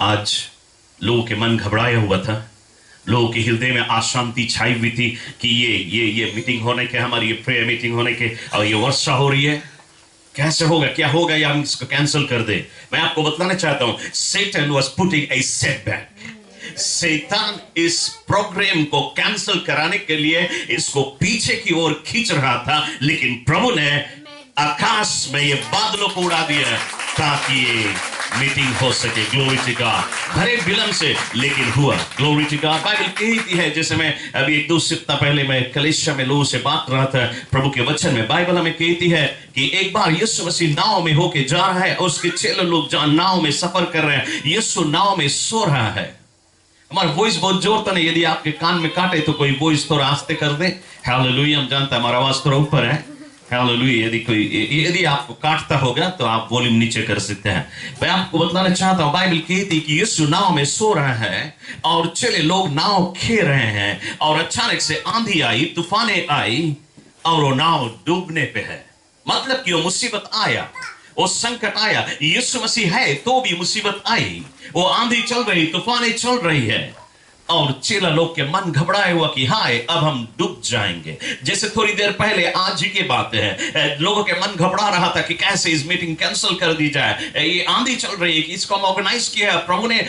आज लोगों के मन घबराया हुआ था, लोगों के हृदय में अशांति छाई हुई थी कि ये मीटिंग होने के, हमारी ये प्रेयर मीटिंग होने के, और ये वर्षा हो रही है, कैसे होगा, क्या होगा, या हम इसको कैंसिल कर दे। मैं आपको बताना चाहता हूं, Satan was putting a setback. शैतान इस प्रोग्राम को कैंसिल कराने के लिए इसको पीछे की ओर खींच रहा था, लेकिन प्रभु ने आकाश में ये बादलों को उड़ा दिया ताकि ये मीटिंग हो सके। Glory to God. भरे विलंब से लेकिन हुआ। Glory to God. बाइबल कहती है, जैसे मैं अभी एक दो सप्ताह पहले मैं कलीसिया में लोगों से बात कर रहा था प्रभु के वचन में, बाइबल हमें कहती है कि एक बार यीशु मसीह नाव में होके जा रहा है और उसके चेले लोग जहां नाव में सफर कर रहे हैं, यीशु नाव में सो रहा है। हमारा वॉइस बहुत जोर तो नहीं, यदि आपके कान में काटे तो कोई वॉइस थोड़ा आस्ते कर दे। हालेलुया। हम जानते हैं हमारा आवाज थोड़ा ऊपर है। हालेलुया। यदि आपको काटता होगा तो आप वॉल्यूम नीचे कर सकते हैं। मैं आपको बताना चाहता हूं, बाइबल कहती है कि यीशु नाव में सो रहा है और चले लोग नाव खेल रहे हैं और अचानक से आंधी आई, तूफाने आई और वो नाव डूबने पे है। मतलब कि वो मुसीबत आया, वो संकट आया। यीशु मसीह है तो भी मुसीबत आई, वो आंधी चल रही, तूफानें चल रही है और चेला लोग के मन घबराए हुआ कि हाय अब हम डूब जाएंगे। जैसे थोड़ी देर पहले आज ही की बात है, लोगों के मन घबरा रहा था कि कैसे इस मीटिंग कैंसिल कर दी जाए, ये आंधी चल रही है कि इसको हम ऑर्गेनाइज किया, प्रभु ने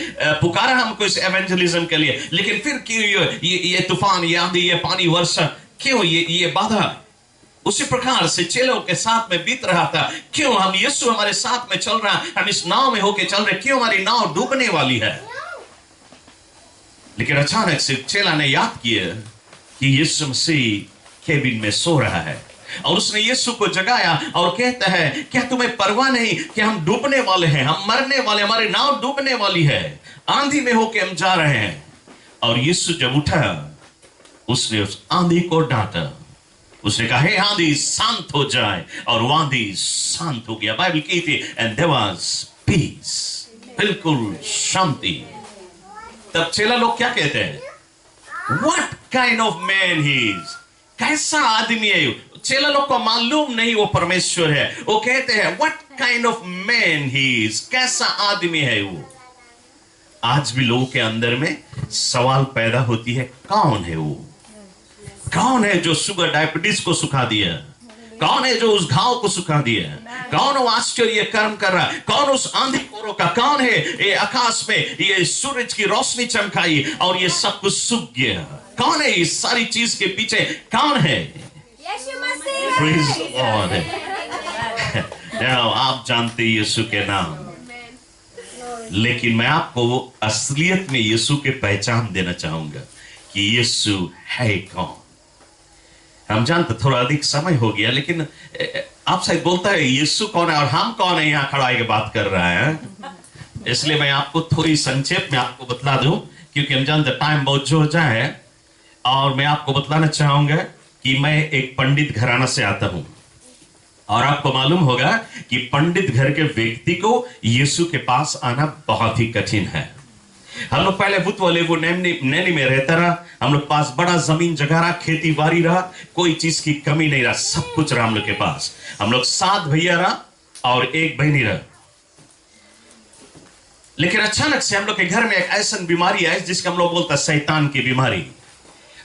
पुकारा हमको इस एवेंजलिज्म के लिए, लेकिन फिर क्यों ये तूफान, ये आंधी, ये पानी, वर्षा, क्यों ये बाधा। उसी प्रकार से चेलों के साथ में बीत रहा था। क्यों हम, यीशु हमारे साथ में चल रहा है, हम इस नाव में होके चल रहे, क्यों हमारी नाव डूबने वाली है। लेकिन अचानक से चेला ने याद किया कि यीशु मसीह केबिन में सो रहा है और उसने यीशु को जगाया और कहता है, क्या तुम्हें परवाह नहीं कि हम डूबने वाले हैं, हम मरने वाले, हमारी नाव डूबने वाली है, आंधी में होके हम जा रहे हैं। और यीशु जब उठा, उसने उस आंधी को डांटा, उसने कहा, हे आंधी शांत हो जाए, और वो आंधी शांत हो गया। बाइबल कहती है, एंड देयर वाज पीस, बिल्कुल शांति। तब चेला लोग क्या कहते हैं, What kind of man he is? कैसा आदमी है? चेला लोग को मालूम नहीं वो परमेश्वर है। वो कहते हैं, What kind of man he is? कैसा आदमी है वो? आज भी लोगों के अंदर में सवाल पैदा होती है, कौन है वो? कौन है जो शुगर डायबिटीज को सुखा दिया? कौन है जो उस घाव को सुखा दिया? कौन वो आश्चर्य कर्म कर रहा? कौन उस आंधी को रोका? कौन है ये आकाश में ये सूरज की रोशनी चमकाई और ये सब कुछ सूख गया? कौन है इस सारी चीज के पीछे? कौन है? Praise the Lord. आप जानते यीशु के नाम, लेकिन मैं आपको असलियत में यीशु के पहचान देना चाहूंगा कि यीशु है कौन। हम जानते थोड़ा अधिक समय हो गया, लेकिन आप शायद बोलता है यीशु कौन है और हम कौन है यहाँ खड़ा के बात कर रहा है। इसलिए मैं आपको थोड़ी संक्षेप में आपको बतला दूं, क्योंकि हम जानते टाइम बहुत जो है। और मैं आपको बतलाना चाहूंगा कि मैं एक पंडित घराना से आता हूं और आपको मालूम होगा कि पंडित घर के व्यक्ति को यीशु के पास आना बहुत ही कठिन है। हम लोग पहले बुत वाले वो नैनी में रहता रहा, हम लोग पास बड़ा जमीन जगह रहा, खेती बाड़ी रहा, कोई चीज की कमी नहीं रहा, सब कुछ रहा हम लोग के पास। हम लोग 7 भैया रहा और 1 बहनी रहा। लेकिन अचानक से हम लोग के घर में एक ऐसा बीमारी आई जिसका हम लोग बोलता है शैतान की बीमारी।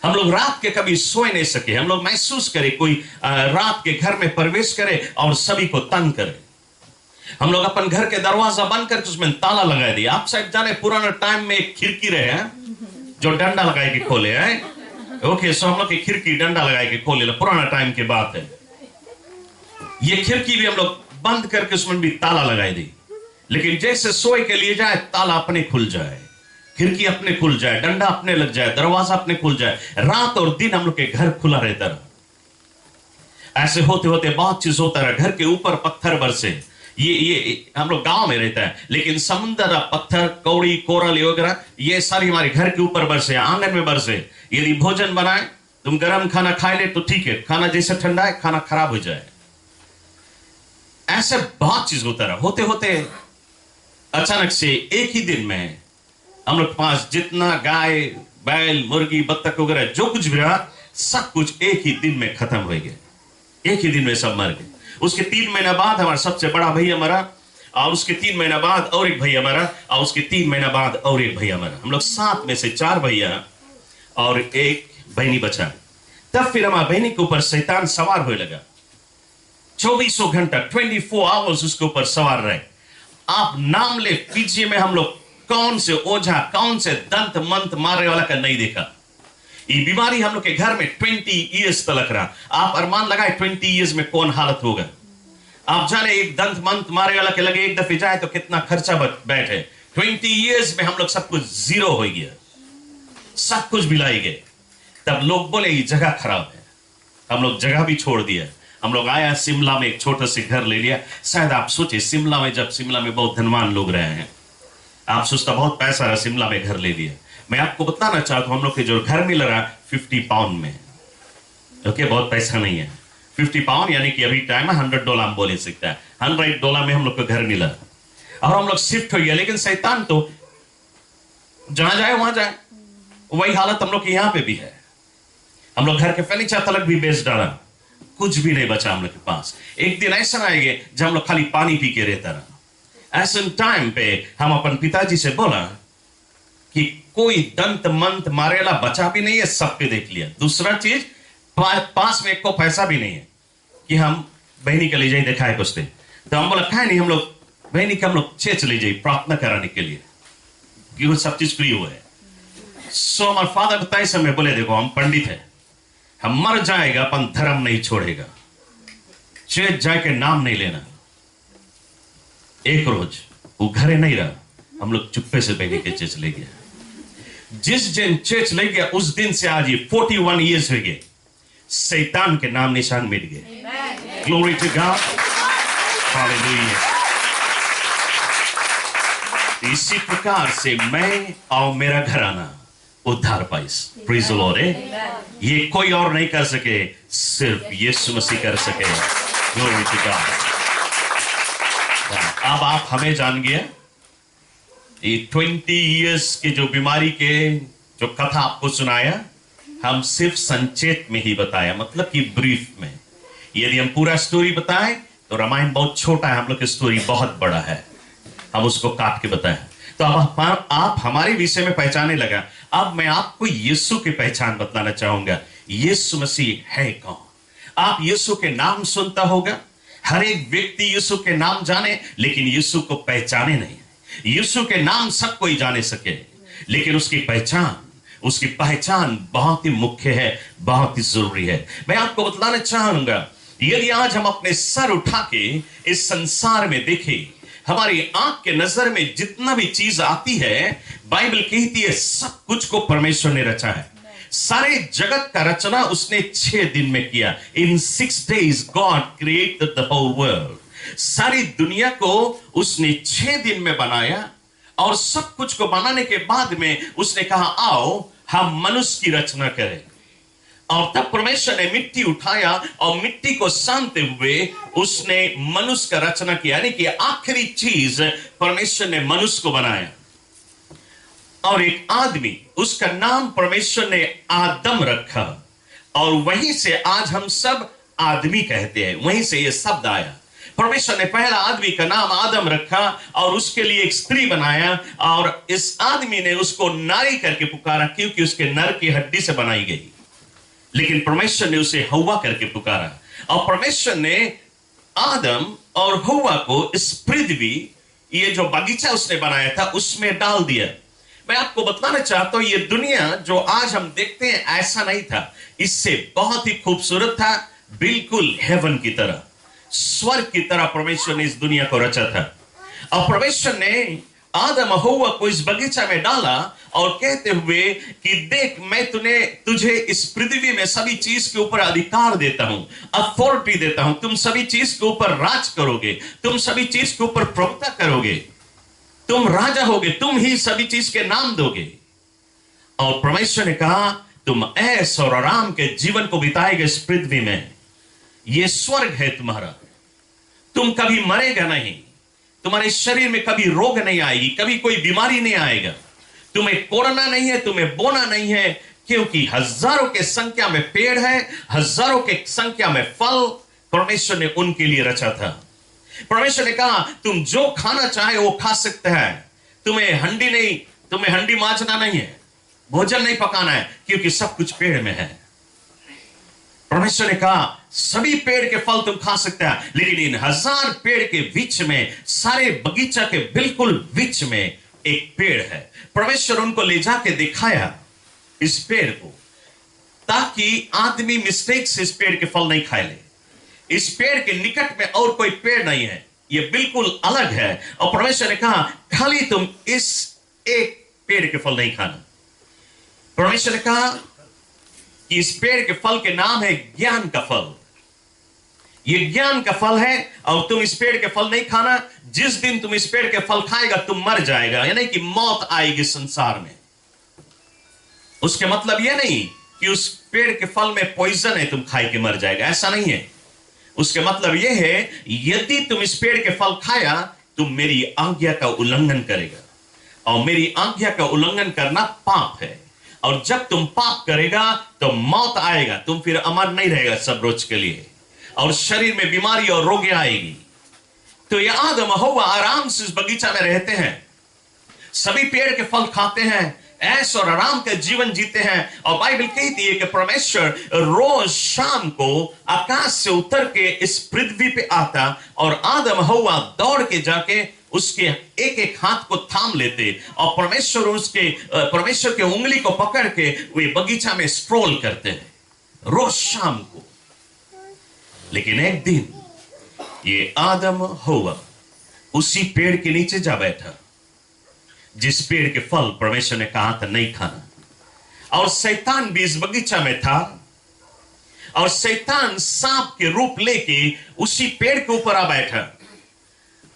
हम लोग रात के कभी सोए नहीं सके। हम लोग महसूस करे कोई रात के घर में प्रवेश करे और सभी को तंग करे। हम लोग अपन घर के दरवाजा बंद करके उसमें ताला लगा दिया। आप शायद जाने पुराने टाइम में एक खिड़की रहे हैं जो डंडा लगा के खोले हैं। ओके, सो हम लोग की खिड़की डंडा लगा के खोले, पुराना टाइम की बात है। ये खिड़की भी हम लोग बंद करके उसमें भी ताला लगाई दी। लेकिन जैसे सोए के लिए जाए, ताला अपने खुल जाए, खिड़की अपने खुल जाए, डंडा अपने लग जाए, दरवाजा अपने खुल जाए। रात और दिन हम लोग के घर खुला रहता रहा। ऐसे होते होते बहुत चीज होता रहा। घर के ऊपर पत्थर बरसे। ये हम लोग गांव में रहता है, लेकिन समुद्र, पत्थर, कौड़ी, कोरल वगैरह ये सारी हमारे घर के ऊपर बरसे, आंगन में बरसे। यदि भोजन बनाए, तुम गर्म खाना खा ले तो ठीक है, खाना जैसे ठंडा है खाना खराब हो जाए। ऐसे बहुत चीज होता रहा। होते होते अचानक से एक ही दिन में हम लोग पास जितना गाय, बैल, मुर्गी, बत्तख वगैरह जो कुछ भी रहा, सब कुछ एक ही दिन में खत्म हो गया। एक ही दिन में सब मर गए। उसके 3 महीने बाद हमारा सबसे बड़ा भैया मरा और उसके 3 महीना बाद और एक भैया मरा, और उसके 3 महीना बाद और एक भैया मरा। हम लोग 7 में से 4 भैया और एक बहनी बचा। तब फिर हमारा बहनी के ऊपर शैतान सवार होने लगा। 24 घंटा 24 आवर्स उसके ऊपर सवार रहे। आप नाम ले पीछे में हम लोग कौन से ओझा, कौन से दंत मंत्र मारने वाला का नहीं देखा। ये बीमारी हम लोग के घर में 20 ईयर्स तक रहा। आप अरमान लगाए 20 ईयर्स में कौन हालत होगा। आप जाने एक दंत मंत्र मारे वाला के लगे एक दफे जाए तो कितना खर्चा बैठे। 20 ईयर्स में हम लोग सब कुछ जीरो हो गया, सब कुछ बिलाई गए। तब लोग बोले ये जगह खराब है, हम लोग जगह भी छोड़ दिया। हम लोग आया शिमला में एक छोटा सा घर ले लिया। शायद आप सोचे शिमला में, जब शिमला में बहुत धनवान लोग रहे हैं, आप सोचता बहुत पैसा रहा, शिमला में घर ले लिया। मैं आपको बताना चाहता हूं हम लोग के जो घर मिल रहा 50 पाउंड में, ओके, बहुत पैसा नहीं है। 50 पाउंड यानी कि अभी टाइम है $100 हम बोले सकता है। $100 में हम लोग को घर मिला और हम लोग शिफ्ट हो गया। लेकिन शैतान तो जहां जाए वहां जाए, वही हालत हम लोग के यहां पे भी है। हम लोग घर के फर्नीचर तलक भी बेच डाला, कुछ भी नहीं बचा हम लोग के पास। एक दिन ऐसा आएगा जब हम लोग खाली पानी पी के रहता रहा। ऐसे टाइम पे हम अपन पिताजी से बोला कि कोई दंत मंत्र मारेला बचा भी नहीं है, सब पे देख लिया। दूसरा चीज, पास में एक को पैसा भी नहीं है कि हम बहनी के ले जाए दिखाए कुछ दिन। तो हम बोला खाए नहीं, हम लोग बहनी के हम लोग चर्च ले जाए प्रार्थना कराने के लिए, कि वो सब चीज फ्री हुआ है। सो हमारे फादर बताए समय बोले देखो हम पंडित है, हम मर जाएगा अपन धर्म नहीं छोड़ेगा, चर्च जाके नाम नहीं लेना। एक रोज वो घरे नहीं रहा, हम लोग चुप्पे से बहनी के चर्च ले गया। जिस दिन चर्च ले गया उस दिन से आज ये 41 ईयर्स हो गए, शैतान के नाम निशान मिट गए। Glory to God, hallelujah. इसी प्रकार से मैं और मेरा घराना उद्धार पाई। Praise the Lord. ये कोई और नहीं कर सके, सिर्फ यीशु मसीह कर सके। Glory to God. अब आप हमें जान गया, ये 20 ईयर्स की जो बीमारी के जो कथा आपको सुनाया, हम सिर्फ संक्षेप में ही बताया, मतलब कि ब्रीफ में। यदि हम पूरा स्टोरी बताएं तो रामायण बहुत छोटा है, हम लोग की स्टोरी बहुत बड़ा है, हम उसको काट के बताएं। तो अब आप हमारे विषय में पहचाने लगा। अब मैं आपको यीशु की पहचान बताना चाहूंगा। यीशु मसीह है कौन? आप यीशु के नाम सुनता होगा, हर एक व्यक्ति यीशु के नाम जाने, लेकिन यीशु को पहचाने नहीं। यीशु के नाम सब कोई जाने सके, लेकिन उसकी पहचान बहुत ही मुख्य है, बहुत ही जरूरी है। मैं आपको बतलाना चाहूंगा, यदि आज हम अपने सर उठा के इस संसार में देखें, हमारी आंख के नजर में जितना भी चीज आती है, बाइबल कहती है सब कुछ को परमेश्वर ने रचा है। सारे जगत का रचना उसने 6 दिन में किया। इन 6 days God created the whole world। सारी दुनिया को उसने 6 दिन में बनाया, और सब कुछ को बनाने के बाद में उसने कहा आओ हम मनुष्य की रचना करें। और तब परमेश्वर ने मिट्टी उठाया और मिट्टी को सानते हुए उसने मनुष्य का रचना किया, यानी कि आखिरी चीज परमेश्वर ने मनुष्य को बनाया। और एक आदमी, उसका नाम परमेश्वर ने आदम रखा, और वहीं से आज हम सब आदमी कहते हैं, वहीं से ये शब्द आया। परमेश्वर ने पहला आदमी का नाम आदम रखा और उसके लिए एक स्त्री बनाया, और इस आदमी ने उसको नारी करके पुकारा, क्योंकि उसके नर की हड्डी से बनाई गई। लेकिन परमेश्वर ने उसे हव्वा करके पुकारा, और परमेश्वर ने आदम और हव्वा को इस पृथ्वी, ये जो बगीचा उसने बनाया था, उसमें डाल दिया। मैं आपको बताना चाहता हूं, ये दुनिया जो आज हम देखते हैं ऐसा नहीं था, इससे बहुत ही खूबसूरत था, बिल्कुल हेवन की तरह, स्वर्ग की तरह परमेश्वर ने इस दुनिया को रचा था। और परमेश्वर ने आदम और हव्वा को इस बगीचा में डाला और कहते हुए कि देख मैं तुझे इस पृथ्वी में सभी चीज के ऊपर अधिकार देता हूं, अथॉरिटी देता हूं, तुम सभी चीज के ऊपर राज करोगे, तुम सभी चीज के ऊपर प्रभुता करोगे, तुम राजा होगे, तुम ही सभी चीज के नाम दोगे। और परमेश्वर ने कहा तुम ऐश और आराम के जीवन को बिताएगे इस पृथ्वी में, यह स्वर्ग है तुम्हारा, तुम कभी मरेगा नहीं, तुम्हारे शरीर में कभी रोग नहीं आएगी, कभी कोई बीमारी नहीं आएगा, तुम्हें कोड़ना नहीं है, तुम्हें बोना नहीं है, क्योंकि हजारों के संख्या में पेड़ है, हजारों के संख्या में फल परमेश्वर ने उनके लिए रचा था। परमेश्वर ने कहा तुम जो खाना चाहे वो खा सकते हैं, तुम्हें हंडी मांजना नहीं है, भोजन नहीं पकाना है, क्योंकि सब कुछ पेड़ में है। परमेश्वर ने कहा सभी पेड़ के फल तुम खा सकते हैं, लेकिन इन 1000 पेड़ के बीच में, सारे बगीचा के बिल्कुल बीच में एक पेड़ है। परमेश्वर उनको ले जाके दिखाया इस पेड़ को, ताकि आदमी मिस्टेक से इस पेड़ के फल नहीं खा ले। इस पेड़ के निकट में और कोई पेड़ नहीं है, ये बिल्कुल अलग है। और परमेश्वर ने कहा खाली तुम इस एक पेड़ के फल नहीं खाना। परमेश्वर ने कहा कि इस पेड़ के फल के नाम है ज्ञान का फल। ये ज्ञान का फल है और तुम इस पेड़ के फल नहीं खाना। जिस दिन तुम इस पेड़ के फल खाएगा तुम मर जाएगा, यानी कि मौत आएगी संसार में। उसके मतलब यह नहीं कि उस पेड़ के फल में पॉइजन है, तुम खाए के मर जाएगा, ऐसा नहीं है। उसके मतलब यह है यदि तुम इस पेड़ के फल खाया तुम मेरी आज्ञा का उल्लंघन करेगा, और मेरी आज्ञा का उल्लंघन करना पाप है। और जब तुम पाप करेगा तो मौत आएगा, तुम फिर अमर नहीं रहेगा सब रोज के लिए, और शरीर में बीमारी और रोग आएगी। तो ये आदम हव्वा आराम से इस बगीचा में रहते हैं, सभी पेड़ के फल खाते हैं, ऐश और आराम का जीवन जीते हैं। और बाइबल कहती है कि परमेश्वर रोज शाम को आकाश से उतर के इस पृथ्वी पे आता, और आदम हव्वा दौड़ के जाके उसके एक एक हाथ को थाम लेते, और परमेश्वर के उंगली को पकड़ के वे बगीचा में स्ट्रोल करते हैं रोज शाम को। लेकिन एक दिन ये आदम हव्वा उसी पेड़ के नीचे जा बैठा जिस पेड़ के फल परमेश्वर ने कहा था नहीं खाना, और शैतान भी इस बगीचा में था, और शैतान सांप के रूप लेके उसी पेड़ के ऊपर आ बैठा,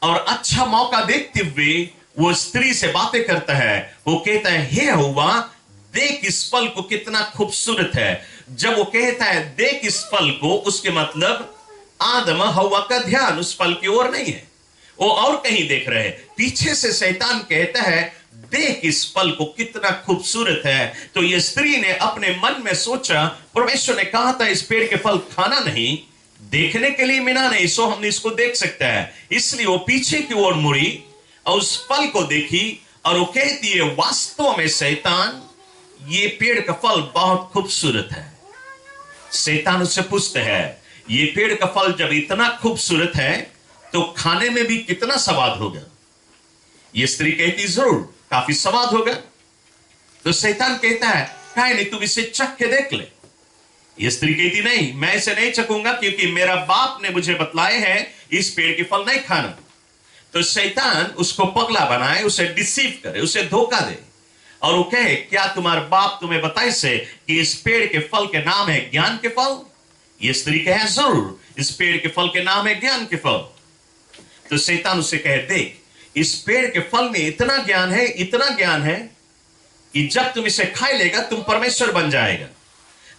और अच्छा मौका देखते हुए वो स्त्री से बातें करता है। वो कहता है हे हव्वा देख इस फल को कितना खूबसूरत है। जब वो कहता है देख इस फल को, उसके मतलब आदम हव्वा का ध्यान उस फल की ओर नहीं है, वो और कहीं देख रहे हैं। पीछे से शैतान कहता है देख इस फल को कितना खूबसूरत है। तो ये स्त्री ने अपने मन में सोचा परमेश्वर ने कहा था इस पेड़ के फल खाना नहीं, देखने के लिए मिला नहीं, सो हमने इसको देख सकता है। इसलिए वो पीछे की ओर मुड़ी और उस फल को देखी, और वो कहती है वास्तव में शैतान ये पेड़ का फल बहुत खूबसूरत है। शैतान उससे पूछते हैं ये पेड़ का फल जब इतना खूबसूरत है तो खाने में भी कितना स्वाद होगा। ये स्त्री कहती जरूर काफी स्वाद होगा। तो शैतान कहता है काहे नहीं तुम इसे चख के देख ले। ये स्त्री कहती नहीं मैं इसे नहीं चखूंगा, क्योंकि मेरा बाप ने मुझे बतलाए हैं इस पेड़ के फल नहीं खाना। तो शैतान उसको पगला बनाए, उसे डिसीव करे, उसे धोखा दे, और वो कहे क्या तुम्हारा बाप तुम्हें बताए से कि इस पेड़ के फल के नाम है ज्ञान के फल। ये स्त्री कहे जरूर इस पेड़ के फल के नाम है ज्ञान के फल। तो शैतान उसे कहे देख इस पेड़ के फल में इतना ज्ञान है, इतना ज्ञान है कि जब तुम इसे खा लेगा तुम परमेश्वर बन जाएगा।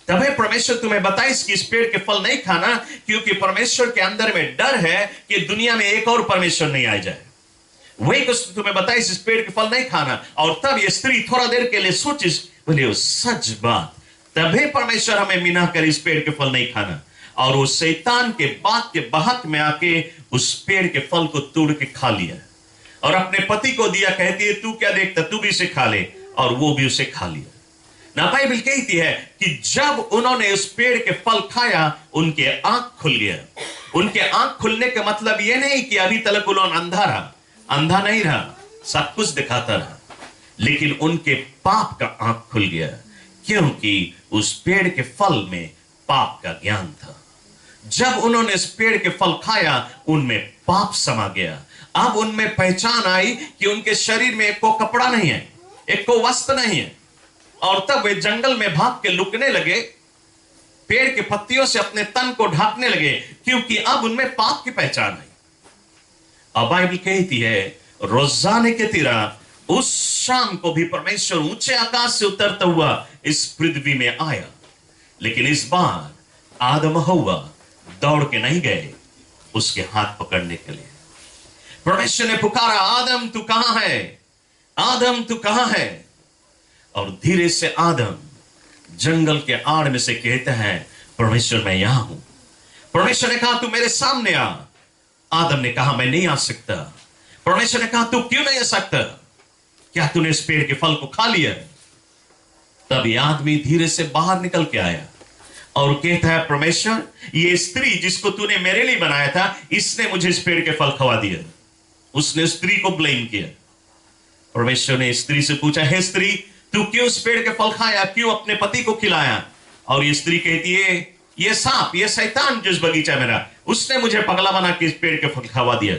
तभी परमेश्वर तुम्हें बताए कि इस पेड़ के फल नहीं खाना, क्योंकि परमेश्वर के अंदर में डर है कि दुनिया में एक और परमेश्वर नहीं आ जाए। वही कुछ तुम्हें बताए इस पेड़ के फल नहीं खाना। और तब ये स्त्री थोड़ा देर के लिए सोची, बोले सच बात, तभी परमेश्वर हमें मिना कर इस पेड़ के फल नहीं खाना। और वो शैतान के बात के बहक में आके उस पेड़ के फल को तोड़ के खा लिया, और अपने पति को दिया। कहती है तू क्या देखता, तू भी इसे खा ले, और वो भी उसे खा लिया। ना बाइबल कहती है कि जब उन्होंने उस पेड़ के फल खाया उनके आंख खुल गया। उनके आंख खुलने का मतलब यह नहीं कि अभी तक उन्होंने अंधा नहीं रहा, सब कुछ दिखाता रहा, लेकिन उनके पाप का आंख खुल गया, क्योंकि उस पेड़ के फल में पाप का ज्ञान था। जब उन्होंने इस पेड़ के फल खाया उनमें पाप समा गया। अब उनमें पहचान आई कि उनके शरीर में एक को कपड़ा नहीं है, एक को वस्त्र नहीं है, और तब वे जंगल में भाग के लुकने लगे, पेड़ के पत्तियों से अपने तन को ढांकने लगे, क्योंकि अब उनमें पाप की पहचान आई। अब बाइबल कहती है रोजाने के तरह उस शाम को भी परमेश्वर ऊंचे आकाश से उतरता हुआ इस पृथ्वी में आया, लेकिन इस बार आदम हव्वा दौड़ के नहीं गए उसके हाथ पकड़ने के लिए। परमेश्वर ने पुकारा आदम तू कहां है, आदम तू कहां है। और धीरे से आदम जंगल के आड़ में से कहते हैं परमेश्वर मैं यहां हूं। परमेश्वर ने कहा तू मेरे सामने आ। आदम ने कहा मैं नहीं आ सकता। परमेश्वर ने कहा तू क्यों नहीं आ सकता? क्या तूने इस पेड़ के फल को खा लिया? तब ये आदमी धीरे से बाहर निकल के आया और कहता है परमेश्वर, ये स्त्री जिसको तूने मेरे लिए बनाया था, इसने मुझे इस पेड़ के फल खवा दिया। उसने स्त्री को ब्लेम किया। परमेश्वर ने स्त्री से पूछा, हे स्त्री, तू क्यों इस पेड़ के फल खाया, क्यों अपने पति को खिलाया? और ये स्त्री कहती है, ये सांप, ये शैतान जिस बगीचा मेरा, उसने मुझे पगला बना के इस पेड़ के फल खवा दिया।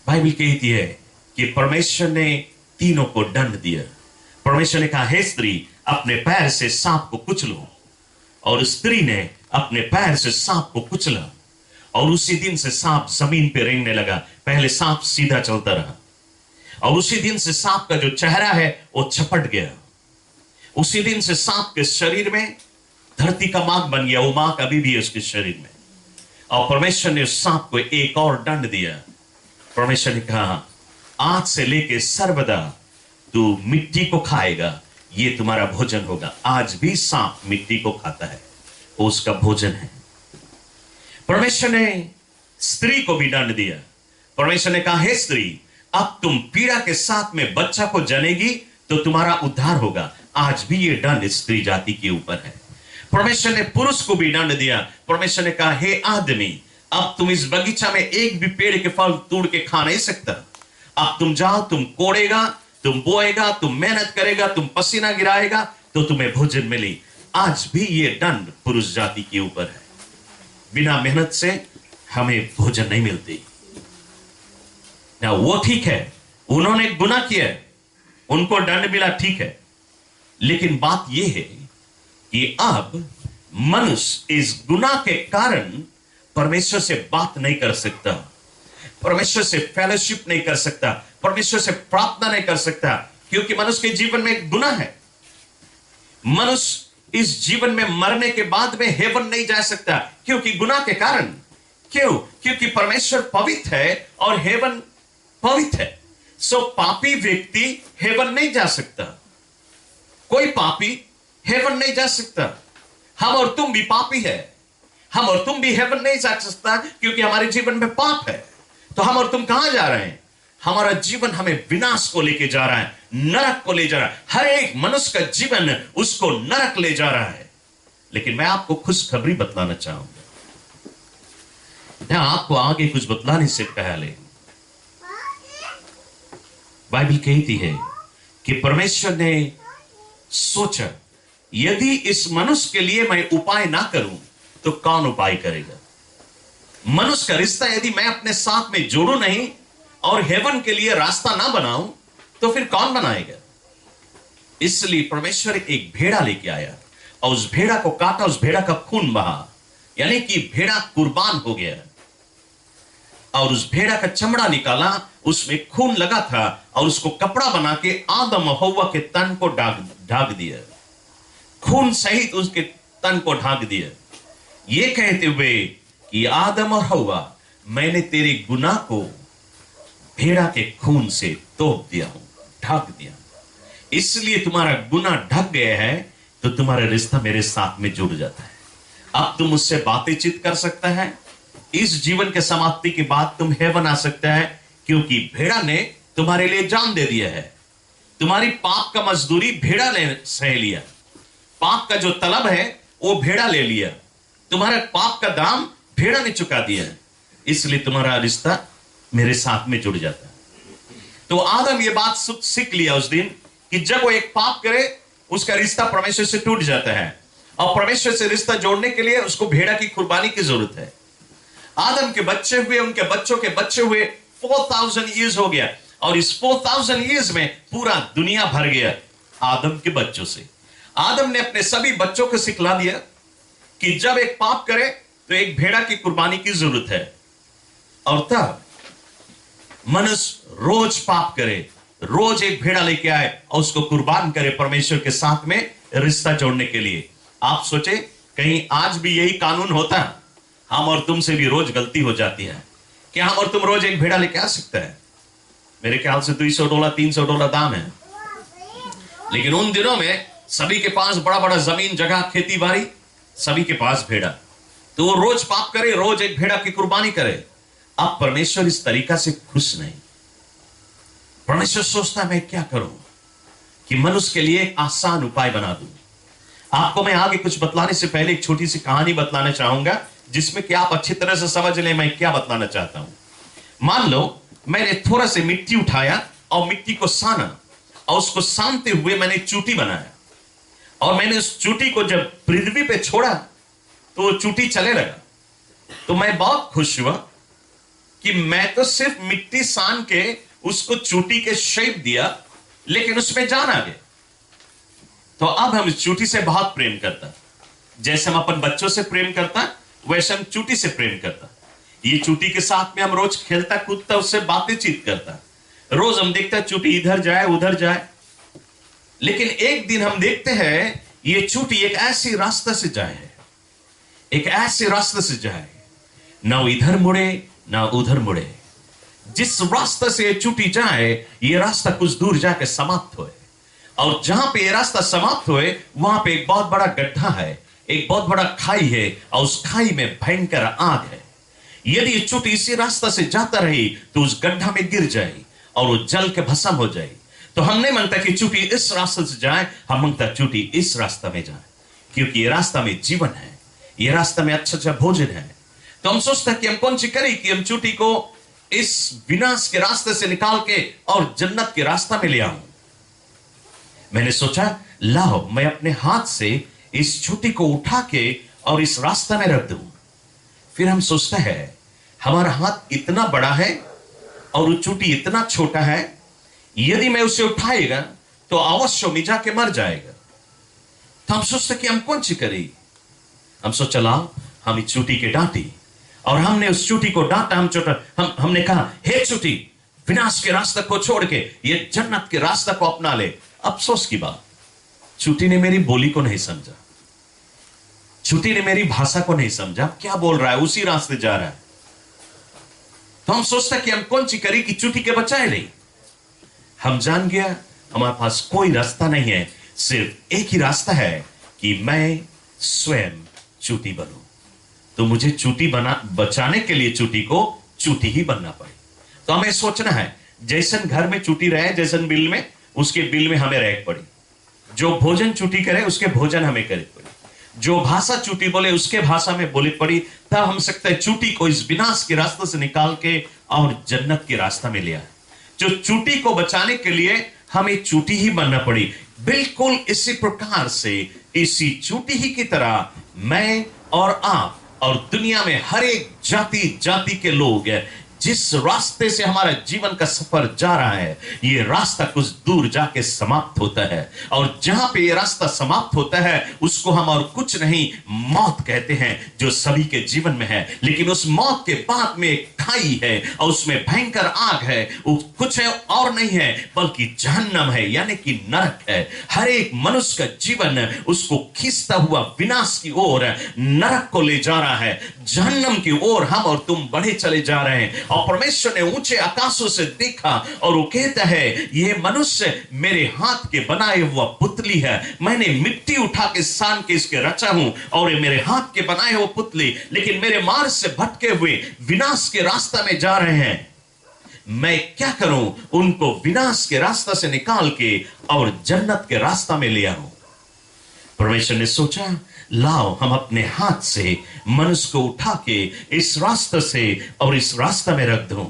बाइबल कहती है कि परमेश्वर ने तीनों को दंड दिया। परमेश्वर ने कहा, हे स्त्री, अपने पैर से सांप को कुचलो। और स्त्री ने अपने पैर से सांप को कुचला और उसी दिन से सांप जमीन पे रेंगने लगा। पहले सांप सीधा चलता रहा और उसी दिन से सांप का जो चेहरा है वो छपट गया। उसी दिन से सांप के शरीर में धरती का मार्ग बन गया। वो मार्ग अभी भी है उसके शरीर में। और परमेश्वर ने उस सांप को एक और दंड दिया। परमेश्वर ने कहा, आज से लेके सर्वदा तू मिट्टी को खाएगा, ये तुम्हारा भोजन होगा। आज भी सांप मिट्टी को खाता है, वो उसका भोजन है। परमेश्वर ने स्त्री को भी दंड दिया। परमेश्वर ने कहा, हे स्त्री, अब तुम पीड़ा के साथ में बच्चा को जनेगी तो तुम्हारा उद्धार होगा। आज भी ये दंड स्त्री जाति के ऊपर है। परमेश्वर ने पुरुष को भी दंड दिया। परमेश्वर ने कहा, हे आदमी, अब तुम इस बगीचा में एक भी पेड़ के फल तोड़ के खा नहीं सकता। अब तुम जाओ, तुम कोड़ेगा, तुम बोएगा, तुम मेहनत करेगा, तुम पसीना गिराएगा तो तुम्हें भोजन मिले। आज भी ये दंड पुरुष जाति के ऊपर है। बिना मेहनत से हमें भोजन नहीं मिलती। ना वो ठीक है, उन्होंने गुनाह किया, उनको दंड मिला, ठीक है। लेकिन बात यह है कि अब मनुष्य इस गुनाह के कारण परमेश्वर से बात नहीं कर सकता, परमेश्वर से फेलोशिप नहीं कर सकता, परमेश्वर से प्रार्थना नहीं कर सकता, क्योंकि मनुष्य के जीवन में एक गुनाह है। मनुष्य इस जीवन में मरने के बाद में हेवन नहीं जा सकता, क्योंकि गुनाह के कारण। क्यों? क्योंकि परमेश्वर पवित्र है और हेवन पवित्र है। सो पापी व्यक्ति हेवन नहीं जा सकता। कोई पापी हेवन नहीं जा सकता। हम और तुम भी पापी है। हम और तुम भी हेवन नहीं जा सकता, क्योंकि हमारे जीवन में पाप है। तो हम और तुम कहां जा रहे हैं? हमारा जीवन हमें विनाश को लेके जा रहा है, नरक को ले जा रहा है। हर एक मनुष्य का जीवन उसको नरक ले जा रहा है। लेकिन मैं आपको खुशखबरी बतलाना चाहूंगा। मैं आपको आगे कुछ बतलाने से पहले बाइबल कहती है कि परमेश्वर ने सोचा, यदि इस मनुष्य के लिए मैं उपाय ना करूं तो कौन उपाय करेगा? मनुष्य का रिश्ता यदि मैं अपने साथ में जोड़ू नहीं और हेवन के लिए रास्ता ना बनाऊं तो फिर कौन बनाएगा? इसलिए परमेश्वर एक भेड़ा लेके आया और उस भेड़ा को काटा, उस भेड़ा का खून बहा, यानी कि भेड़ा कुर्बान हो गया। और उस भेड़ा का चमड़ा निकाला, उसमें खून लगा था, और उसको कपड़ा बना के आदम और हव्वा के तन को ढाक दिया। खून सहित उसके तन को ढाक दिया, ये कहते हुए कि आदम और हव्वा, मैंने तेरे गुनाह को भेड़ा के खून से तोप दिया हूं, ढक दिया। इसलिए तुम्हारा गुनाह ढक गया है तो तुम्हारा रिश्ता मेरे साथ में जुड़ जाता है। अब तुम मुझसे बातचीत कर सकता है। इस जीवन के समाप्ति के बाद तुम हेवन आ सकता है, क्योंकि भेड़ा ने तुम्हारे लिए जान दे दिया है। तुम्हारी पाप का मजदूरी भेड़ा ने सह लिया। पाप का जो तलब है वो भेड़ा ले लिया। तुम्हारा पाप का दाम भेड़ा ने चुका दिया है। इसलिए तुम्हारा रिश्ता मेरे साथ में जुड़ जाता है। तो आदम ये बात सीख लिया उस दिन कि जब वो एक पाप करे उसका रिश्ता परमेश्वर से टूट जाता है, और परमेश्वर से रिश्ता जोड़ने के लिए उसको भेड़ा की कुर्बानी की जरूरत है। आदम के बच्चे हुए, उनके बच्चों के बच्चे हुए, 4000 ईयर्स हो गया, और इस 4000 ईयर्स में पूरा दुनिया भर गया आदम के बच्चों से। आदम ने अपने सभी बच्चों को सिखला दिया कि जब एक पाप करे तो एक भेड़ा की कुर्बानी की जरूरत है, और तब मनुष्य रोज पाप करे, रोज एक भेड़ा लेके आए और उसको कुर्बान करे परमेश्वर के साथ में रिश्ता जोड़ने के लिए। आप सोचे कहीं आज भी यही कानून होता? हम और तुमसे भी रोज गलती हो जाती है। क्या हम और तुम रोज एक भेड़ा लेके आ सकते हैं? मेरे ख्याल से $200 $300 दाम है। लेकिन उन दिनों में सभी के पास बड़ा बड़ा जमीन जगह, खेती बाड़ी, सभी के पास भेड़ा। तो वो रोज पाप करे, रोज एक भेड़ा की कुर्बानी करे। अब परमेश्वर इस तरीका से खुश नहीं। परमेश्वर सोचता है मैं क्या करूं कि मनुष्य के लिए एक आसान उपाय बना दूं। आपको मैं आगे कुछ बतलाने से पहले एक छोटी सी कहानी बतलाना चाहूंगा, जिसमें कि आप अच्छी तरह से समझ लें मैं क्या बतलाना चाहता हूं। मान लो मैंने थोड़ा सी मिट्टी उठाया और मिट्टी को साना, और उसको सानते हुए मैंने चूटी बनाया, और मैंने उस चूटी को जब पृथ्वी पे छोड़ा तो वो चूटी चले लगा। तो मैं बहुत खुश हुआ कि मैं तो सिर्फ मिट्टी सान के उसको चूटी के शेप दिया, लेकिन उसमें जान आ गया। तो अब हम इस चूटी से बहुत प्रेम करता, जैसे हम अपन बच्चों से प्रेम करता वैसे हम चूटी से प्रेम करता। ये चूटी के साथ में हम रोज खेलता कूदता, उससे बातचीत करता। रोज हम देखता चूटी इधर जाए उधर जाए, लेकिन एक दिन हम देखते हैं ये चूटी एक ऐसी रास्ते से जाए, एक ऐसे रास्ते से जाए, ना इधर मुड़े ना उधर मुड़े। जिस रास्ते से ये चूटी जाए ये रास्ता कुछ दूर जाके समाप्त होए, और जहां पे ये रास्ता समाप्त होए वहां पे एक बहुत बड़ा गड्ढा है, एक बहुत बड़ा खाई है, और उस खाई में भयंकर आग है। यदि ये चूटी इसी रास्ता से जाता रही तो उस गड्ढा में गिर जाए और वो जल के भस्म हो जाए। तो हम नहीं मांगता कि चूटी इस रास्ते से जाए, हम मांगता चूटी इस रास्ता में जाए, क्योंकि ये रास्ता में जीवन है, ये रास्ता में अच्छा अच्छा भोजन है। तो हम सोचते हैं कि हम कौन सी करें कि हम चूटी को इस विनाश के रास्ते से निकाल के और जन्नत के रास्ता में ले आऊं। मैंने सोचा लाओ मैं अपने हाथ से इस चूटी को उठा के और इस रास्ते में रख दूं। फिर हम सोचते हैं हमारा हाथ इतना बड़ा है और वो चूटी इतना छोटा है, यदि मैं उसे उठाएगा तो अवश्य मिजा के मर जाएगा। तो हम सोचते कि हम कौन सी करें। हम सोचा लाओ हम इस चूटी के डांटी, और हमने उस चूटी को डांटा। हमने कहा हे चूटी, विनाश के रास्ते को छोड़ के ये जन्नत के रास्ते को अपना ले। अफसोस की बात, चूटी ने मेरी बोली को नहीं समझा, चूटी ने मेरी भाषा को नहीं समझा। क्या बोल रहा है, उसी रास्ते जा रहा है। तो हम सोचते कि हम कौन सी करी कि चूटी के बचाए नहीं। हम जान गया हमारे पास कोई रास्ता नहीं है, सिर्फ एक ही रास्ता है कि मैं स्वयं चूटी बनूं। तो मुझे चूटी बचाने के लिए चूटी को चूटी ही बनना पड़े। तो हमें सोचना है जैसन घर में चूटी रहे, जैसन बिल में, उसके बिल में हमें रह पड़ी। जो भोजन चूटी करे उसके भोजन हमें करे पड़ी, जो भाषा चूटी बोले उसके भाषा में बोली पड़ी। तब हम सकते हैं चूटी को इस विनाश के रास्ते से निकाल के और जन्नत के रास्ता में ले आए। जो चूटी को बचाने के लिए हमें चूटी ही बनना पड़ी। बिल्कुल इसी प्रकार से, इसी चूटी ही की तरह मैं और आप और दुनिया में हर एक जाति जाति के लोग जिस रास्ते से हमारा जीवन का सफर जा रहा है, ये रास्ता कुछ दूर जाके समाप्त होता है। और जहां पे ये रास्ता समाप्त होता है उसको हम और कुछ नहीं मौत कहते हैं, जो सभी के जीवन में है। लेकिन उस मौत के बाद में एक खाई है और उसमें भयंकर आग है। वो कुछ है और नहीं है बल्कि जहन्नम है, यानी कि नरक है। हर एक मनुष्य का जीवन उसको खींचता हुआ विनाश की ओर, नरक को ले जा रहा है, जहन्नम की ओर हम और तुम बढ़े चले जा रहे हैं। और परमेश्वर ने ऊंचे आकाशों से देखा और वो कहता है ये मनुष्य मेरे हाथ के बनाए हुआ पुतली है। मैंने मिट्टी उठा के सान के इसके रचा हूं और ये मेरे हाथ के बनाए हुए पुतली, लेकिन मेरे मार्ग से भटके हुए विनाश के रास्ता में जा रहे हैं। मैं क्या करूं, उनको विनाश के रास्ता से निकाल के और जन्नत के रास्ता में ले आऊं। परमेश्वर ने सोचा लाओ हम अपने हाथ से मनुष्य को उठा के इस रास्ते से और इस रास्ते में रख दूं।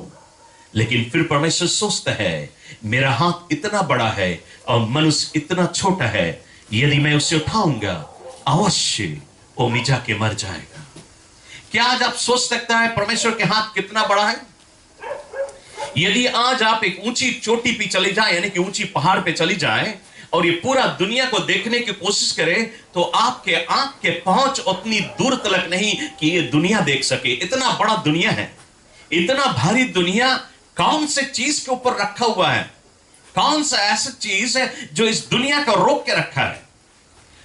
लेकिन फिर परमेश्वर सोचता है मेरा हाथ इतना बड़ा है और मनुष्य इतना छोटा है, यदि मैं उसे उठाऊंगा अवश्य वो मिजा के मर जाएगा। क्या आज आप सोच सकता है परमेश्वर के हाथ कितना बड़ा है? यदि आज आप एक ऊंची चोटी पे चले जाए, यानी कि ऊंची पहाड़ पे चली जाए और ये पूरा दुनिया को देखने की कोशिश करें, तो आपके आंख के पहुंच उतनी दूर तक नहीं कि ये दुनिया देख सके। इतना बड़ा दुनिया है, इतना भारी दुनिया कौन से चीज के ऊपर रखा हुआ है? कौन सा ऐसा चीज है जो इस दुनिया को रोक के रखा है?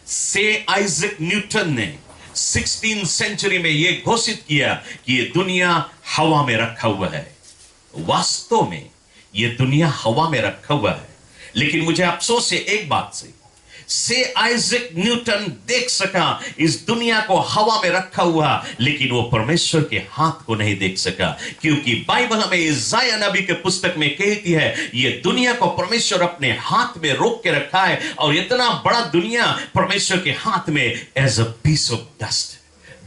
से आइजैक न्यूटन ने 16th सेंचुरी में यह घोषित किया कि यह दुनिया हवा में रखा हुआ है। वास्तव में यह दुनिया हवा में रखा हुआ है, लेकिन मुझे अफसोस है एक बात से से आइजैक न्यूटन देख सका इस दुनिया को हवा में रखा हुआ, लेकिन वो परमेश्वर के हाथ को नहीं देख सका, क्योंकि बाइबल हमें इसाया नबी के पुस्तक में कहती है ये दुनिया को परमेश्वर अपने हाथ में रोक के रखा है, और इतना बड़ा दुनिया परमेश्वर के हाथ में as a piece of dust,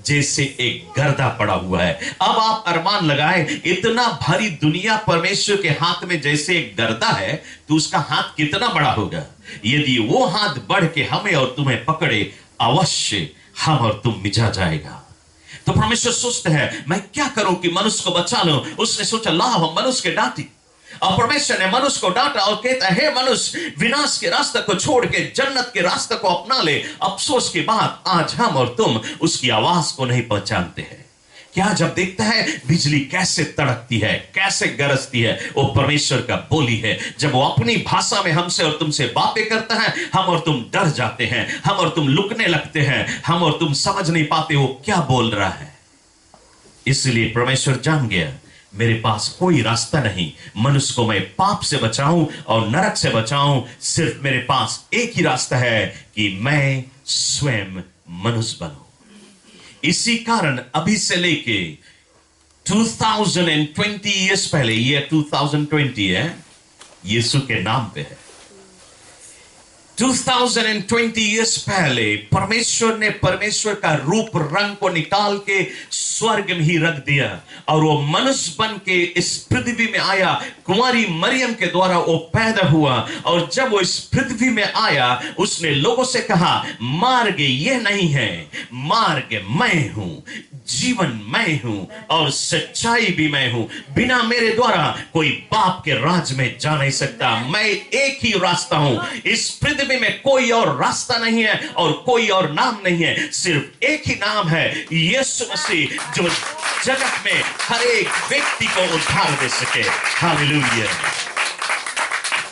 जैसे एक गर्दा पड़ा हुआ है। अब आप अरमान लगाए, इतना भारी दुनिया परमेश्वर के हाथ में जैसे एक गर्दा है, तो उसका हाथ कितना बड़ा होगा। यदि वो हाथ बढ़ के हमें और तुम्हें पकड़े, अवश्य हम और तुम मिटा जाएगा। तो परमेश्वर सोचते हैं मैं क्या करूं कि मनुष्य को बचा लूं। उसने सोचा लाओ हम मनुष्य के डांटी, और परमेश्वर ने मनुष्य को डांटा और कहता है मनुष्य विनाश के रास्ते को छोड़ के जन्नत के रास्ते को अपना ले। अफसोस की बात, आज हम और तुम उसकी आवाज को नहीं पहचानते हैं। क्या जब देखता है बिजली कैसे तड़कती है, कैसे गरजती है, वो परमेश्वर का बोली है। जब वो अपनी भाषा में हमसे और तुमसे बातें करता है, हम और तुम डर जाते हैं, हम और तुम लुकने लगते हैं, हम और तुम समझ नहीं पाते वो क्या बोल रहा है। इसलिए परमेश्वर जान गया मेरे पास कोई रास्ता नहीं, मनुष्य को मैं पाप से बचाऊं और नरक से बचाऊं। सिर्फ मेरे पास एक ही रास्ता है कि मैं स्वयं मनुष्य बनूं। इसी कारण अभी से लेके 2020 ईयर्स पहले, ये 2020 है, यीशु के नाम पे है। 2020 ईयर्स पहले परमेश्वर ने परमेश्वर का रूप रंग को निकाल के स्वर्ग में ही रख दिया, और वो मनुष्य बन के इस पृथ्वी में आया। कुंवारी मरियम के द्वारा वो पैदा हुआ, और जब वो इस पृथ्वी में आया, उसने लोगों से कहा मार्ग ये नहीं है, मार्ग मैं हूं, जीवन मैं हूं, और सच्चाई भी मैं हूं। बिना मेरे द्वारा कोई बाप के राज में जा नहीं सकता। मैं एक ही रास्ता हूं। इस पृथ्वी में कोई और रास्ता नहीं है और कोई और नाम नहीं है, सिर्फ एक ही नाम है, यीशु मसीह, जो जगत में हर एक व्यक्ति को उद्धार दे सके। हालेलुया।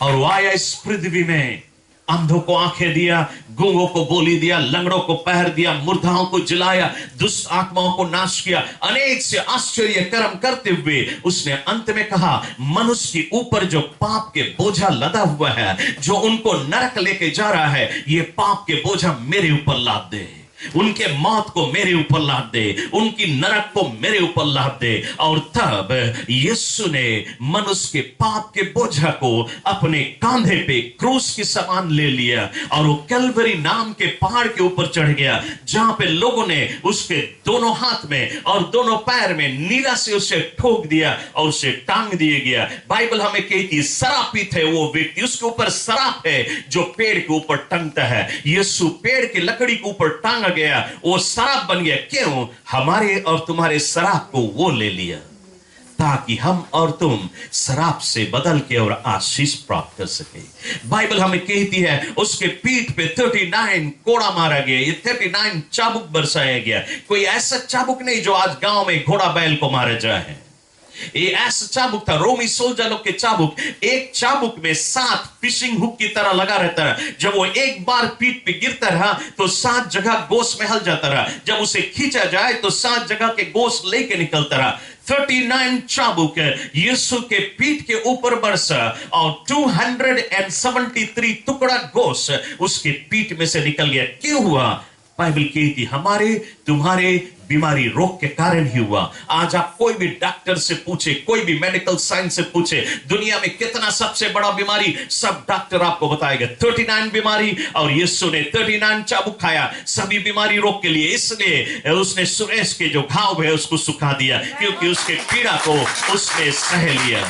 और वो आया इस पृथ्वी में, अंधों को आंखें दिया, गूंगों को बोली दिया, लंगड़ों को पैर दिया, मुर्दाओं को जिलाया, दुष्ट आत्माओं को नाश किया। अनेक से आश्चर्य कर्म करते हुए उसने अंत में कहा मनुष्य के ऊपर जो पाप के बोझा लदा हुआ है, जो उनको नरक लेके जा रहा है, ये पाप के बोझा मेरे ऊपर लाद दे, उनके मौत को मेरे ऊपर लाद दे, उनकी नरक को मेरे ऊपर लाद दे। और तब यीशु ने मनुष्य के पाप के बोझा को अपने कांधे पे क्रूस के समान ले लिया, और वो कैलवरी नाम के पहाड़ के ऊपर चढ़ गया, जहां पे लोगों ने उसके दोनों हाथ में और दोनों पैर में नीला से उसे ठोक दिया और उसे टांग दिया गया। बाइबल हमें कहती है शरापित है वो व्यक्ति, उसके ऊपर शराप है जो पेड़ के ऊपर टंगता है। यीशु पेड़ की लकड़ी के ऊपर टांग गया, वो शराब बन गया। क्यों? हमारे और तुम्हारे शराब को वो ले लिया, ताकि हम और तुम शराब से बदल के और आशीष प्राप्त कर सके। बाइबल हमें कहती है उसके पीठ पे 39 कोड़ा मारा गया, ये 39 चाबुक बरसाया गया। कोई ऐसा चाबुक नहीं जो आज गांव में घोड़ा बैल को मारा जाए। ये ऐसा चाबुक था, रोमी सोल्जर लोग के चाबुक, एक चाबुक में 7 फिशिंग हुक की तरह लगा रहता रहा। जब वो एक बार पीठ पे गिरता रहा तो 7 जगह गोश्त में हल जाता रहा। जब उसे खींचा जाए तो 7 जगह के गोश्त लेके निकलता रहा। 39 चाबुक यीशु के पीठ के ऊपर बरसा, और 273 टुकड़ा गोश्त उसके पीठ में से निकल गया। क्यों हुआ? बाइबल कहती हमारे तुम्हारे बीमारी रोग के कारण ही हुआ। आज आप कोई भी डॉक्टर से पूछे, कोई भी मेडिकल साइंस से पूछे, दुनिया में कितना सबसे बड़ा बीमारी, सब डॉक्टर आपको बताएगा 39 बीमारी। और यीशु ने 39 चाबुक खाया सभी बीमारी रोग के लिए। इसलिए उसने सुरेश के जो घाव है उसको सुखा दिया, क्योंकि उसके पीड़ा को उसने सह लिया।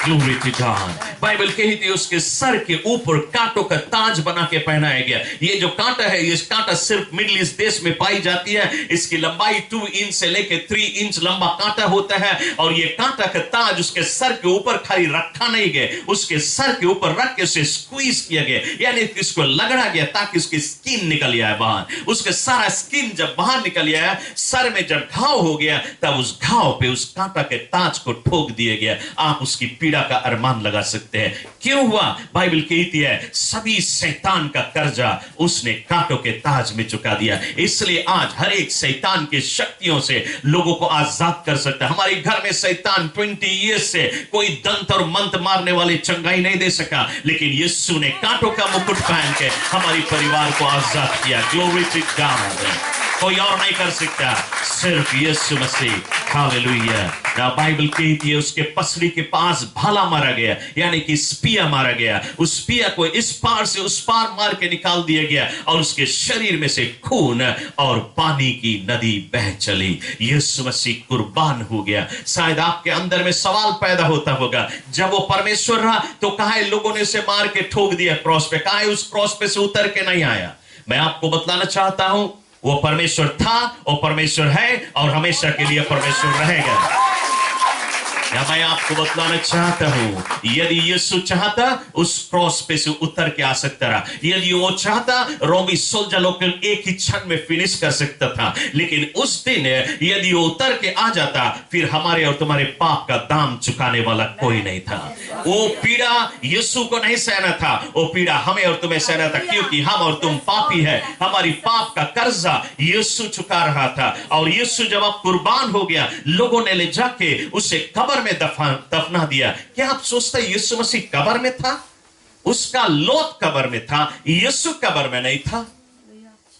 Glory to God। बाइबल कहती है उसके सर के ऊपर कांटों का ताज बना के पहनाया गया। ये जो कांटा है, ये कांटा सिर्फ मिडिल ईस्ट देश में पाई जाती है। इसकी लंबाई 2 इंच से लेकर 3 इंच लंबा कांटा होता है, और ये कांटा का ताज उसके सर के ऊपर खाली रखा नहीं गया, उसके सर के ऊपर रख के उसे स्क्वीज किया गया, यानी इसको लगड़ा गया ताकि उसकी स्किन निकल आए बाहर। उसके सारा स्किन जब बाहर निकल आया, सर में जब घाव हो गया, तब उस घाव पे उस कांटा के ताज को ठोक दिया गया। आप उसकी पीड़ा पीड़ा का अरमान लगा सकते हैं। क्यों हुआ? बाइबल कहती है सभी शैतान का कर्जा उसने कांटों के ताज में चुका दिया। इसलिए आज हर एक शैतान के शक्तियों से लोगों को आजाद कर सकता है। हमारे घर में शैतान 20 ईयर्स से कोई दंत और मंत्र मारने वाले चंगाई नहीं दे सका, लेकिन यीशु ने कांटों का मुकुट पहन के हमारी परिवार को आजाद किया। Glory to God. कोई और नहीं कर सकता, सिर्फ यीशु मसीह। हालेलुया। ना बाइबल कहती है उसके पसली के पास भाला मारा गया, यानी कि स्पिया मारा गया। उस स्पिया को इस पार से उस पार मार के निकाल दिया गया और उसके शरीर में से खून और पानी की नदी बह चली। यीशु मसीह कुर्बान हो गया। शायद आपके अंदर में सवाल पैदा होता होगा, जब वो परमेश्वर रहा तो कहा लोगों ने उसे मार के ठोक दिया क्रॉस पे, कहा उस क्रॉस पे से उतर के नहीं आया? मैं आपको बतलाना चाहता हूं वो परमेश्वर था, वो परमेश्वर है और हमेशा के लिए परमेश्वर रहेगा। या मैं आपको बतलाना चाहता हूं, यदि यीशु चाहता उस क्रॉस पे से उतर के आ सकता रहा। यदि वो चाहता रोमी सोल्जर लोग एक ही क्षण में फिनिश कर सकता था, लेकिन उस दिन यदि वो उतर के आ जाता फिर हमारे और तुम्हारे पाप का दाम चुकाने वाला कोई नहीं था। वो पीड़ा यीशु को नहीं सहना था, वो पीड़ा हमें और तुम्हें सहना था, क्योंकि हम और तुम पापी है। हमारी पाप का कर्जा यीशु चुका रहा था। और यीशु जब अब कुर्बान हो गया, लोगों ने ले जाके उसे कब्र में दफना दिया। क्या आप सोचते हैं यीशु मसीह कब्र में था? उसका लोथ कब्र में था, यीशु कब्र में नहीं था।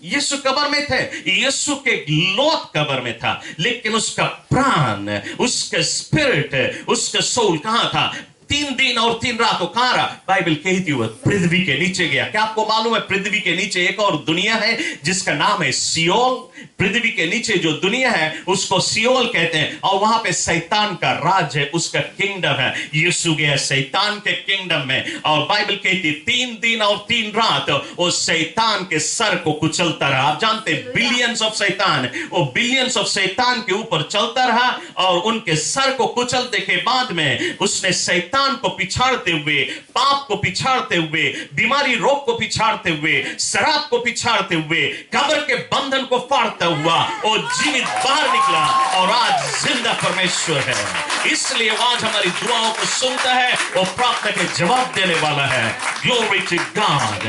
यीशु कब्र में थे, यीशु के लोथ कब्र में था, लेकिन उसका प्राण, उसका स्पिरिट, उसका सोल कहां था? 3 दिन और 3 रात कहां रहा? बाइबल कहती है पृथ्वी के नीचे गया। क्या आपको मालूम है पृथ्वी के नीचे एक और दुनिया है जिसका नाम है सियोल? पृथ्वी के नीचे जो दुनिया है उसको सियोल कहते हैं, और वहां पे शैतान का राज है, उसका किंगडम है। यीशु गया शैतान के किंगडम में, और बाइबल कहती 3 दिन और 3 रात वो शैतान के सर को कुचलता रहा। आप जानते बिलियंस ऑफ शैतान, वो बिलियंस ऑफ शैतान के ऊपर चलता रहा और उनके सर को कुचलने के बाद में उसने शैतान को पिछाड़ते हुए, पाप को पिछाड़ते हुए, बीमारी रोग को पिछाड़ते हुए, शराब को पिछाड़ते हुए, कब्र के बंधन को फाड़ता हुआ वो जीवित बाहर निकला और आज जिंदा परमेश्वर है। इसलिए आज हमारी दुआओं को सुनता है, वो प्रार्थना के जवाब देने वाला है। Glory to God.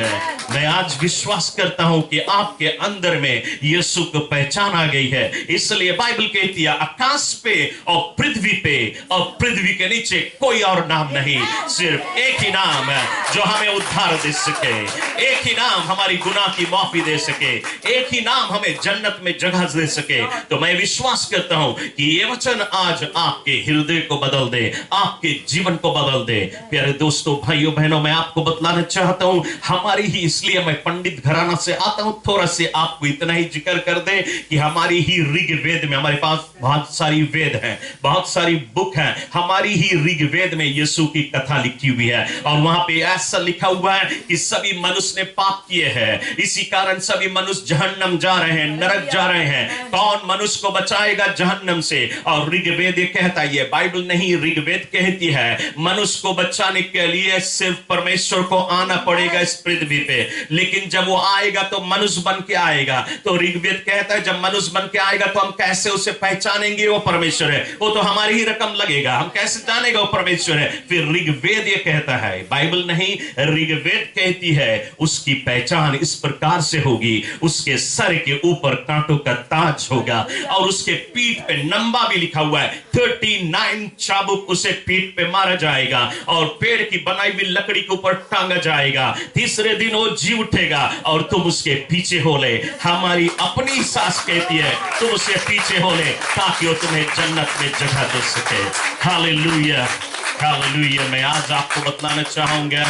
मैं आज विश्वास करता हूं कि आपके अंदर में यीशु को पहचान आ गई है। इसलिए बाइबल कहती है आकाश पे और पृथ्वी के नीचे कोई और नाम नहीं, सिर्फ एक ही नाम है जो हमें उद्धार दे सके, एक ही नाम हमारी गुनाह की माफी दे सके, एक ही नाम हमें जन्नत में जगह दे सके। तो मैं विश्वास करता हूं कि ये वचन आज आपके हृदय को बदल दे, आपके जीवन को बदल दे। प्यारे दोस्तों, भाइयों बहनों, मैं आपको बतलाना चाहता हूं, हमारी ही, इसलिए मैं पंडित घराना से आता हूं, थोड़ा से आपको इतना ही जिक्र कर दे कि हमारी ही ऋग्वेद में, हमारे पास बहुत सारी वेद है, बहुत सारी बुक है, हमारी ही ऋग्वेद में यीशु की कथा लिखी हुई है। और वहां पे ऐसा लिखा हुआ है कि सभी मनुष्य ने पाप किए हैं, इसी कारण सभी मनुष्य जहन्नम जा रहे हैं, नरक जा रहे हैं। कौन मनुष्य को बचाएगा जहन्नम से? और ऋग्वेद ये कहता है, ये बाइबल नहीं, ऋग्वेद कहती है मनुष्य को बचाने के लिए सिर्फ परमेश्वर को आना पड़ेगा इस पृथ्वी पे। लेकिन जब वो आएगा तो मनुष्य बन के आएगा। तो ऋग्वेद कहता है जब मनुष्य बन के आएगा तो हम कैसे उसे पहचानेंगे वो परमेश्वर है? वो तो हमारी ही रकम लगेगा, हम कैसे जानेगा वो परमेश्वर है? फिर ऋग्वेद ये कहता है, बाइबल नहीं, ऋग्वेद कहती है उसकी पहचान इस प्रकार से होगी, उसके सर के ऊपर कांटों का ताज होगा और उसके पीठ पे नंबा भी लिखा हुआ है, 39 चाबुक उसे पीठ पे मारा जाएगा और पेड़ की बनाई हुई लकड़ी के ऊपर टांगा जाएगा। तीसरे दिन वो जी उठेगा और तुम उसके पीछे हो ले। हमारी अपनी सास कहती है तुम उसके पीछे हो ले ताकि वो तुम्हें जन्नत में जगह दे सके। Hallelujah, hallelujah. मैं आज आपको बतलाना चाहूंगा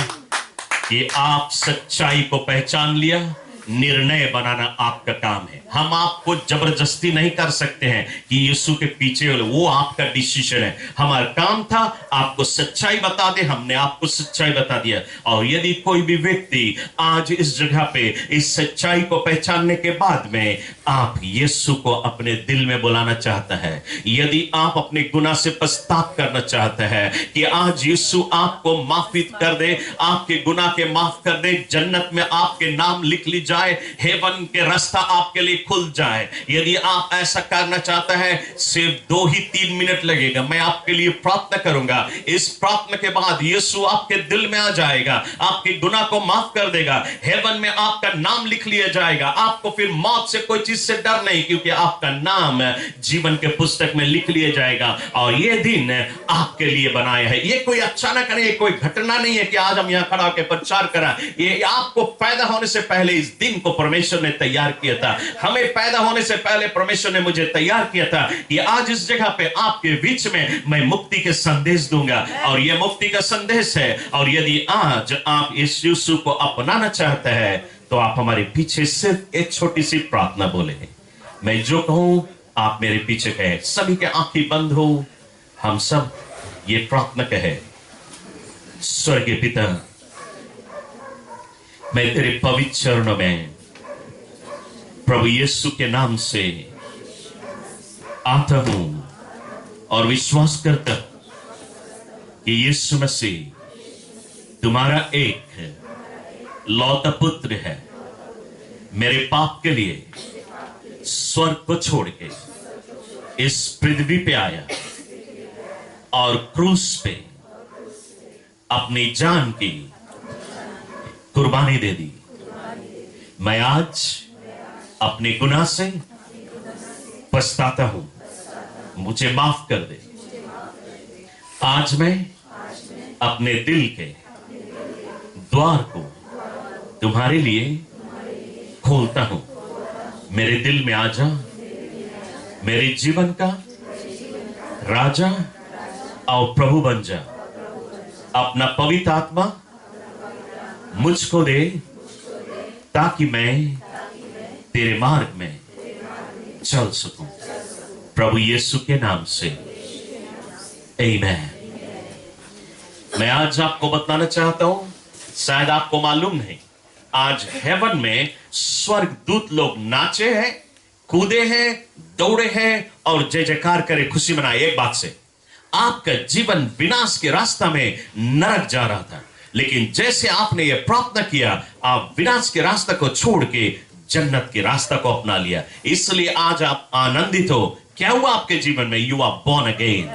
कि आप सच्चाई को पहचान लिया, निर्णय बनाना आपका काम है। हम आपको जबरदस्ती नहीं कर सकते हैं कि यीशु के पीछे हो, वो आपका डिसीजन है। हमारा काम था आपको सच्चाई बता दे, हमने आपको सच्चाई बता दिया। और यदि कोई भी व्यक्ति आज इस जगह पे इस सच्चाई को पहचानने के बाद में आप यीशु को अपने दिल में बुलाना चाहता है, यदि आप अपने गुनाह से पश्चाताप करना चाहता है कि आज यीशु आपको माफी कर दे, आपके गुनाह के माफ कर दे, जन्नत में आपके नाम लिख ली जाए, जाए, हेवन के रास्ता आपके लिए खुल जाए। यदि आप ऐसा करना चाहते हैं, सिर्फ 2 ही 3 मिनट लगेगा, मैं आपके लिए प्रार्थना करूंगा। इस प्रार्थना के बाद यीशु आपके दिल में आ जाएगा, आपके गुनाह को माफ कर देगा, हेवन में आपका नाम लिख लिया जाएगा। आपको फिर मौत से कोई चीज से डर नहीं, क्योंकि आपका नाम जीवन के पुस्तक में लिख लिया जाएगा। और यह दिन आपके लिए बनाया है। ये कोई अचानक नहीं, कोई घटना नहीं है कि आज हम यहां खड़ा होकर प्रचार करा। ये आपको पैदा होने से पहले इस दिन को परमेश्वर ने तैयार किया था। हमें पैदा होने से पहले परमेश्वर ने मुझे तैयार किया था कि आज इस जगह पे आपके बीच में मैं मुक्ति के संदेश दूंगा। और यह मुक्ति का संदेश है। और यदि आज आप इस यीशु को अपनाना चाहते हैं, तो आप हमारे पीछे सिर्फ एक छोटी सी प्रार्थना बोले। मैं जो कहूं आप मेरे पीछे कहे। सभी के आंखें बंद हो, हम सब ये प्रार्थना कहे। स्वर्गीय पिता, मैं तेरे पवित्र चरणों में प्रभु यीशु के नाम से आता हूं और विश्वास करता हूं कि यीशु मसीह तुम्हारा एक लौता पुत्र है। मेरे पाप के लिए स्वर्ग को छोड़ के इस पृथ्वी पे आया और क्रूस पे अपनी जान की कुर्बानी दे दी। मैं आज अपने गुनाह से पछताता हूं, मुझे माफ कर दे। आज मैं अपने दिल के द्वार को तुम्हारे लिए खोलता हूं। मेरे दिल में आ जा, मेरे जीवन का राजा और प्रभु बन जा। अपना पवित्र आत्मा मुझको दे, ताकि मैं तेरे मार्ग में चल सकूं। प्रभु यीशु के नाम से आमीन। मैं आज आपको बताना चाहता हूं, शायद आपको मालूम नहीं, आज हेवन में स्वर्ग दूत लोग नाचे हैं, कूदे हैं, दौड़े हैं और जय जयकार करे, खुशी मनाए। एक बात से, आपका जीवन विनाश के रास्ता में नरक जा रहा था, लेकिन जैसे आपने यह प्रार्थना किया, आप विनाश के रास्ते को छोड़ के जन्नत के रास्ता को अपना लिया। इसलिए आज आप आनंदित हो। क्या हुआ आपके जीवन में? You are born again.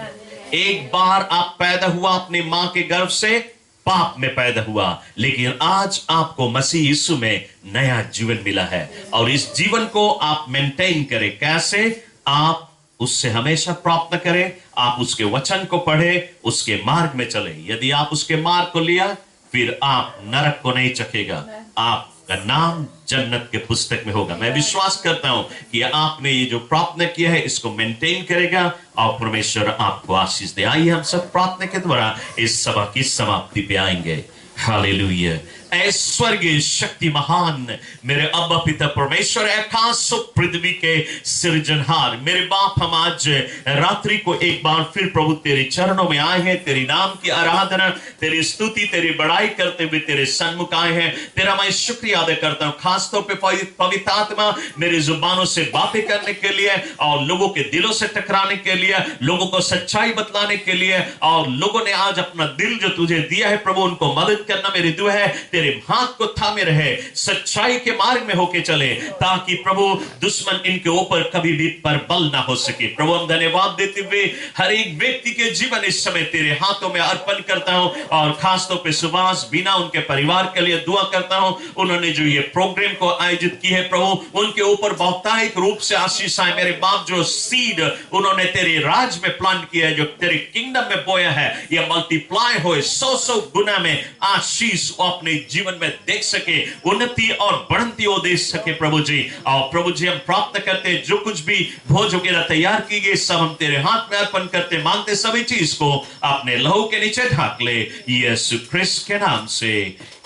एक बार आप पैदा हुआ अपनी मां के गर्भ से, पाप में पैदा हुआ, लेकिन आज आपको मसीह यीशु में नया जीवन मिला है। और इस जीवन को आप मेंटेन करें। कैसे? आप उससे हमेशा प्रार्थना करें, आप उसके वचन को पढ़े, उसके मार्ग में चले। यदि आप उसके मार्ग को लिया, फिर आप नरक को नहीं चखेगा, आपका नाम जन्नत के पुस्तक में होगा। मैं विश्वास करता हूं कि आपने ये जो प्रार्थना किया है, इसको मेंटेन करेगा और परमेश्वर आपको आशीष दे। आइए हम सब प्रार्थना के द्वारा इस सभा की समाप्ति पे आएंगे। हालेलुया। ऐश्वर्य शक्ति महान मेरे अब्बा पिता परमेश्वर, आकाश पृथ्वी के सृजनहार मेरे बाप, हम आज रात्रि को एक बार फिर प्रभु तेरे चरणों में आए हैं। तेरी नाम की आराधना, तेरी स्तुति, तेरी बड़ाई करते हुए तेरे सन्मुख आए हैं। तेरा मैं शुक्रिया अदा करता हूं, खासतौर पे पवित्र आत्मा मेरी जुबानों से बातें करने के लिए और लोगों के दिलों से टकराने के लिए, लोगों को सच्चाई बतलाने के लिए। और लोगों ने आज अपना दिल जो तुझे दिया है प्रभु, उनको मदद करना मेरी दुआ है। तेरे हाथ को थामे रहे, सच्चाई के मार्ग में होके चले, ताकि प्रभु दुश्मन इनके ऊपर कभी भी परबल ना हो सके। प्रभु हम धन्यवाद देते हुए हर एक व्यक्ति के जीवन इस समय तेरे हाथों में अर्पण करता हूं। और खासतौर पे सुभाष बिना, उनके परिवार के लिए दुआ करता हूं। उन्होंने जो ये प्रोग्राम को आयोजित की है प्रभु, उनके ऊपर बहुतायत रूप से आशीष आए। मेरे बाप, जो सीड उन्होंने तेरे राज में प्लांट किया है, जो तेरे किंगडम में बोया है, यह मल्टीप्लाई हो 100 गुना में आशीष अपने जीवन में देख सके, उन्नति और बढ़ंती वो देख सके प्रभु जी। और प्रभु जी हम प्रार्थना करते हैं, जो कुछ भी भोज वगैरह तैयार की गई, सब हम तेरे हाथ में अर्पण करते, मांगते सभी चीज को अपने लहू के नीचे ढाक ले, यीशु ख्रिस्त के नाम से।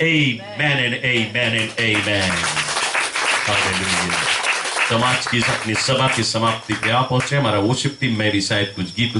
Amen and amen and amen. Hallelujah. समाज की अपनी सभा की समाप्ति पे आप पहुंचे। हमारा वर्शिप टीम में भी शायद कुछ गीत